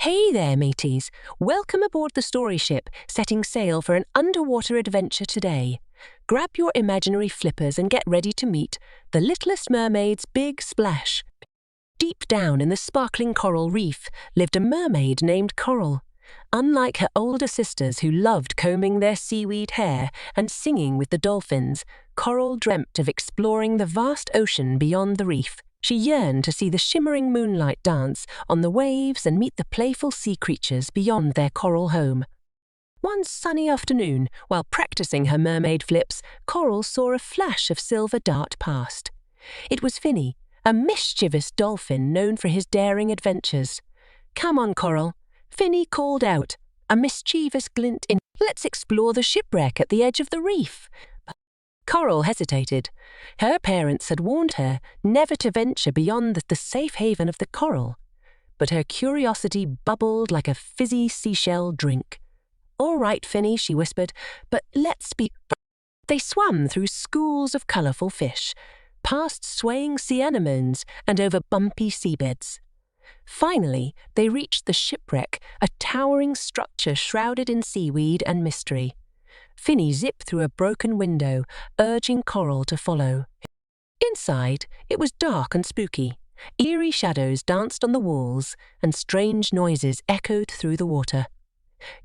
Hey there, mateys! Welcome aboard the story ship, setting sail for an underwater adventure today. Grab your imaginary flippers and get ready to meet the Littlest Mermaid's Big Splash. Deep down in the sparkling coral reef lived a mermaid named Coral. Unlike her older sisters who loved combing their seaweed hair and singing with the dolphins, Coral dreamt of exploring the vast ocean beyond the reef. She yearned to see the shimmering moonlight dance on the waves and meet the playful sea creatures beyond their coral home. One sunny afternoon, while practicing her mermaid flips, Coral saw a flash of silver dart past. It was Finny, a mischievous dolphin known for his daring adventures. "Come on, Coral," Finny called out, a mischievous glint in. "Let's explore the shipwreck at the edge of the reef." Coral hesitated. Her parents had warned her never to venture beyond the safe haven of the coral. But her curiosity bubbled like a fizzy seashell drink. "All right, Finny," she whispered, "but let's be—" They swam through schools of colourful fish, past swaying sea anemones and over bumpy seabeds. Finally, they reached the shipwreck, a towering structure shrouded in seaweed and mystery. Finny zipped through a broken window, urging Coral to follow. Inside, it was dark and spooky. Eerie shadows danced on the walls, and strange noises echoed through the water.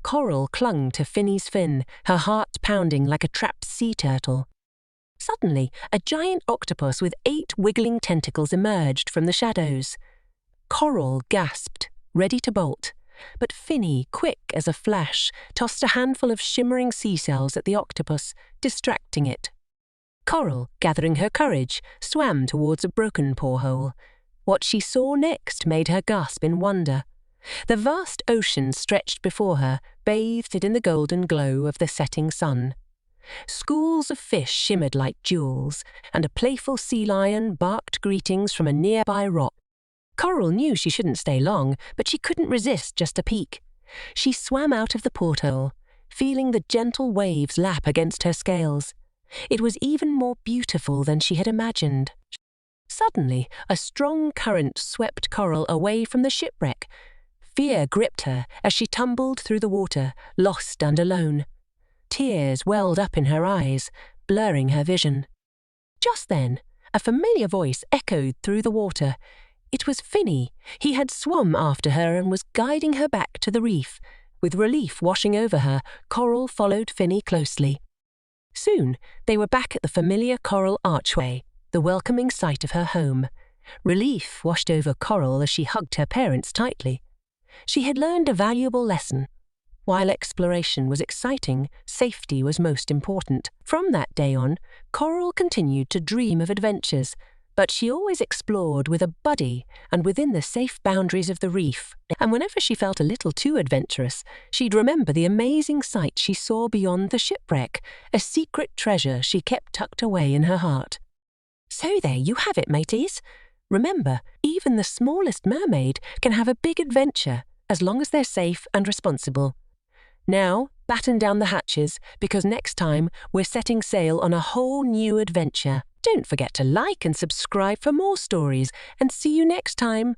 Coral clung to Finny's fin, her heart pounding like a trapped sea turtle. Suddenly, a giant octopus with 8 wiggling tentacles emerged from the shadows. Coral gasped, ready to bolt. But Finny, quick as a flash, tossed a handful of shimmering sea cells at the octopus, distracting it. Coral, gathering her courage, swam towards a broken porthole. What she saw next made her gasp in wonder. The vast ocean stretched before her, bathed in the golden glow of the setting sun. Schools of fish shimmered like jewels, and a playful sea lion barked greetings from a nearby rock. Coral knew she shouldn't stay long, but she couldn't resist just a peek. She swam out of the porthole, feeling the gentle waves lap against her scales. It was even more beautiful than she had imagined. Suddenly, a strong current swept Coral away from the shipwreck. Fear gripped her as she tumbled through the water, lost and alone. Tears welled up in her eyes, blurring her vision. Just then, a familiar voice echoed through the water. It was Finny. He had swum after her and was guiding her back to the reef. With relief washing over her, Coral followed Finny closely. Soon, they were back at the familiar coral archway, the welcoming sight of her home. Relief washed over Coral as she hugged her parents tightly. She had learned a valuable lesson. While exploration was exciting, safety was most important. From that day on, Coral continued to dream of adventures, but she always explored with a buddy and within the safe boundaries of the reef. And whenever she felt a little too adventurous, she'd remember the amazing sight she saw beyond the shipwreck, a secret treasure she kept tucked away in her heart. So there you have it, mateys. Remember, even the smallest mermaid can have a big adventure as long as they're safe and responsible. Now, batten down the hatches, because next time we're setting sail on a whole new adventure. Don't forget to like and subscribe for more stories, and see you next time.